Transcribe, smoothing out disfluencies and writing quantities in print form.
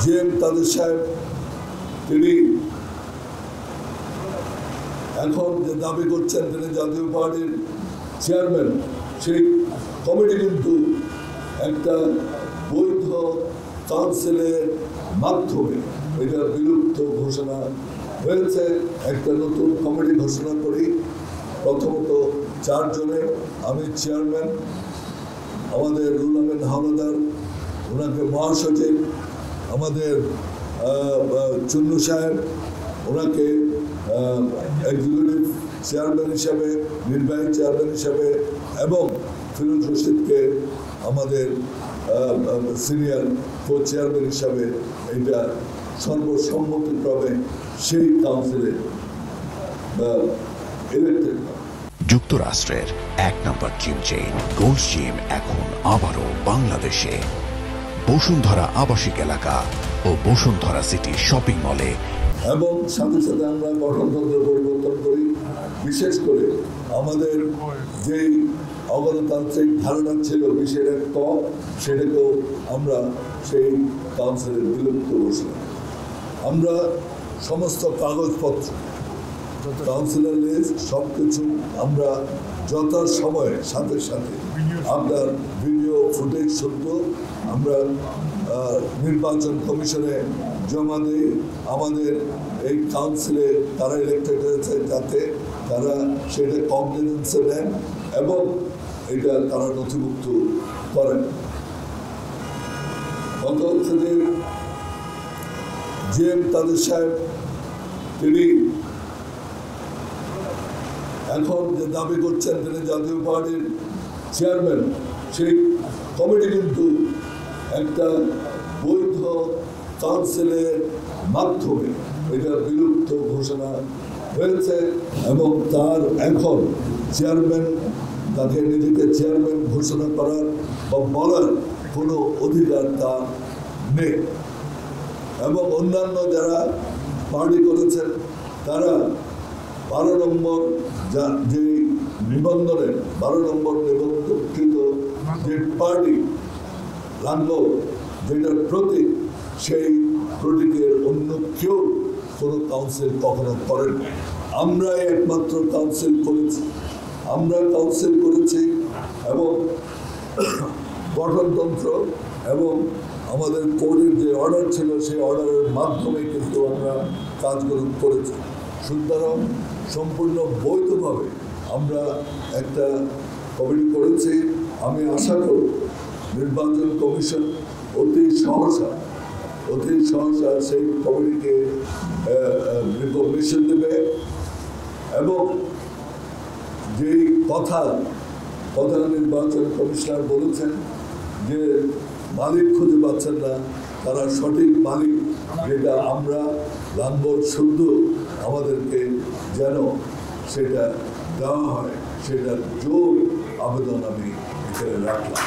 GM তাদের সাহেব তিনি এখন যে দাবি করছেন তিনি জাতীয় পার্টির চেয়ারম্যান, সেই কমিটি কিন্তু একটা বৈধ কাউন্সিলের মাধ্যমে এটা বিলুপ্ত ঘোষণা হয়েছে। একটা নতুন কমিটি ঘোষণা করি, প্রথমত 4 জনে, আমি চেয়ারম্যান, আমাদের রুহুল আমিন হাওলাদার ওনাকে মহাসচিব, আমাদের চুন্নু সাহেব ওনাকে এক্সিকিউটিভ চেয়ারম্যান হিসাবে, নির্বাহী চেয়ারম্যান হিসাবে, এবং ফিরোজ রশিদকে আমাদের সিনিয়র কো চেয়ারম্যান হিসাবে এটা সর্বসম্মতিক্রমে সেই কাউন্সিলে ইলেক্টেড। যুক্তরাষ্ট্রের 1 নম্বর জিম চেইন গোল্ডস জিম এখন আবারও বাংলাদেশে বসুন্ধরা আবাসিক এলাকা ও বসুন্ধরা সিটি শপিং মলে। এবং সাথে সাথে আমরা গঠনতন্ত্র পরিবর্তন করি, বিশেষ করে আমাদের যেই অগণতান্ত্রিক ধারণা ছিল বিষয়ের কম, সেটাকেও আমরা সেই কাউন্সিলের বিলুপ্ত ঘোষণা। আমরা সমস্ত কাগজপত্র, কাউন্সিলর লিস্ট সব কিছু আমরা যথাসময়ে সাথে সাথে আপনার ভিডিও ফুটেজ সত্য আমরা নির্বাচন কমিশনে জমা দিই। আমাদের এই কাউন্সিলে তারা ইলেক্টেড হয়েছে যাতে তারা সেটা কগনিজেন্সে নেন এবং এটা তারা নথিভুক্ত করেন। কত হচ্ছে যে জিএম তাদের সাহেব তিনি এখন যে দাবি করছেন তিনি জাতীয় পার্টির চেয়ারম্যান, সেই কমিটি কিন্তু একটা বৈধ কাউন্সিলের মাধ্যমে এটা বিলুপ্ত ঘোষণা হয়েছে এবং তার এখন চেয়ারম্যান, তাকে নিজেকে চেয়ারম্যান ঘোষণা করার বা বলার কোনো অধিকার তার নেই। এবং অন্যান্য যারা পার্টি করেছেন তারা 12 নম্বর যে নিবন্ধনের 12 নম্বর নিবন্ধকৃত যে পার্টি লাঙ্গল যেটার প্রতীক, সেই প্রতীকের অন্য কেউ কোনো কাউন্সিল কখনো করেন। আমরাই একমাত্র কাউন্সিল করেছি, আমরা কাউন্সিল করেছি এবং গঠনতন্ত্র এবং আমাদের কোর্টের যে অর্ডার ছিল সেই অর্ডারের মাধ্যমে কিন্তু আমরা কাজগুলো করেছি। সুতরাং সম্পূর্ণ বৈধভাবে আমরা একটা কমিটি করেছি। আমি আশা করব নির্বাচন কমিশন অতি সহসা সেই কমিটিকে রিকগনিশন দেবে এবং যেই প্রধান নির্বাচন কমিশনার বলেছেন যে মালিক খুঁজে পাচ্ছেন না, তারা সঠিক মালিক যেটা আমরা লাঙ্গল শুদ্ধ আমাদেরকে যেন সেটা দেওয়া হয়, সেটার জোর আবেদন আমি এখানে রাখলাম।